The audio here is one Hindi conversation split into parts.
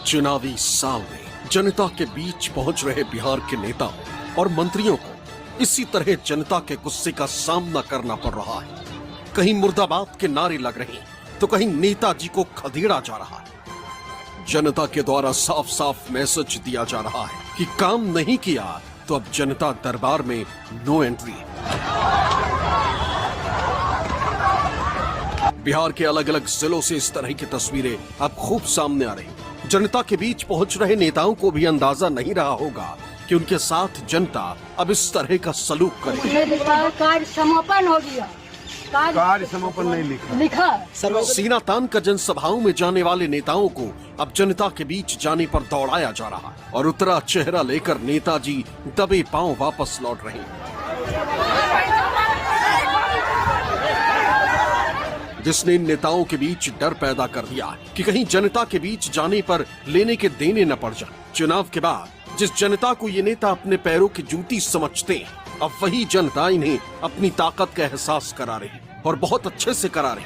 चुनावी साल में जनता के बीच पहुंच रहे बिहार के नेताओं और मंत्रियों को इसी तरह जनता के गुस्से का सामना करना पड़ रहा है। कहीं मुर्दाबाद के नारे लग रहे हैं तो कहीं नेताजी को खदेड़ा जा रहा है। जनता के द्वारा साफ साफ मैसेज दिया जा रहा है कि काम नहीं किया तो अब जनता दरबार में नो एंट्री। बिहार के अलग अलग जिलों से इस तरह की तस्वीरें अब खूब सामने आ रही। जनता के बीच पहुंच रहे नेताओं को भी अंदाजा नहीं रहा होगा कि उनके साथ जनता अब इस तरह का सलूक करे। कार्य समापन हो गया, कार्य समापन नहीं लिखा। सीना तान कर जनसभाओं में जाने वाले नेताओं को अब जनता के बीच जाने पर दौड़ाया जा रहा है और उतरा चेहरा लेकर नेताजी दबे पांव वापस लौट रहे हैं, जिसने इन नेताओं के बीच डर पैदा कर दिया कि कहीं जनता के बीच जाने पर लेने के देने न पड़ जाए। चुनाव के बाद जिस जनता को ये नेता अपने पैरों की जूती समझते हैं, अब वही जनता इन्हें अपनी ताकत का एहसास करा रही और बहुत अच्छे से करा रही।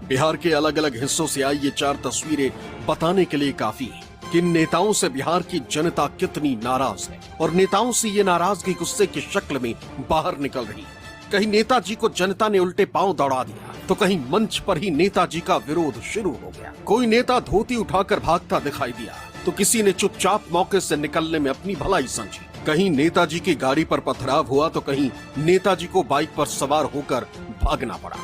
बिहार के अलग अलग हिस्सों से आई ये 4 तस्वीरें बताने के लिए काफी है कि इन नेताओं से बिहार की जनता कितनी नाराज है और नेताओं से ये नाराजगी गुस्से की शक्ल में बाहर निकल रही। कहीं नेताजी को जनता ने उल्टे पांव दौड़ा दिया तो कहीं मंच पर ही नेताजी का विरोध शुरू हो गया। कोई नेता धोती उठाकर भागता दिखाई दिया तो किसी ने चुपचाप मौके से निकलने में अपनी भलाई समझी। कहीं नेताजी की गाड़ी पर पथराव हुआ तो कहीं नेताजी को बाइक पर सवार होकर भागना पड़ा।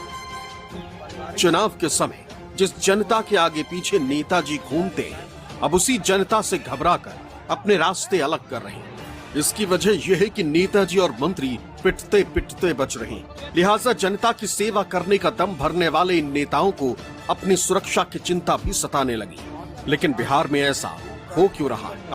चुनाव के समय जिस जनता के आगे पीछे नेताजी घूमते हैं, अब उसी जनता से घबराकर अपने रास्ते अलग कर रहे हैं। इसकी वजह यह है कि नेताजी और मंत्री पिटते पिटते बच रहे हैं। लिहाजा जनता की सेवा करने का दम भरने वाले इन नेताओं को अपनी सुरक्षा की चिंता भी सताने लगी। लेकिन बिहार में ऐसा हो क्यों रहा है?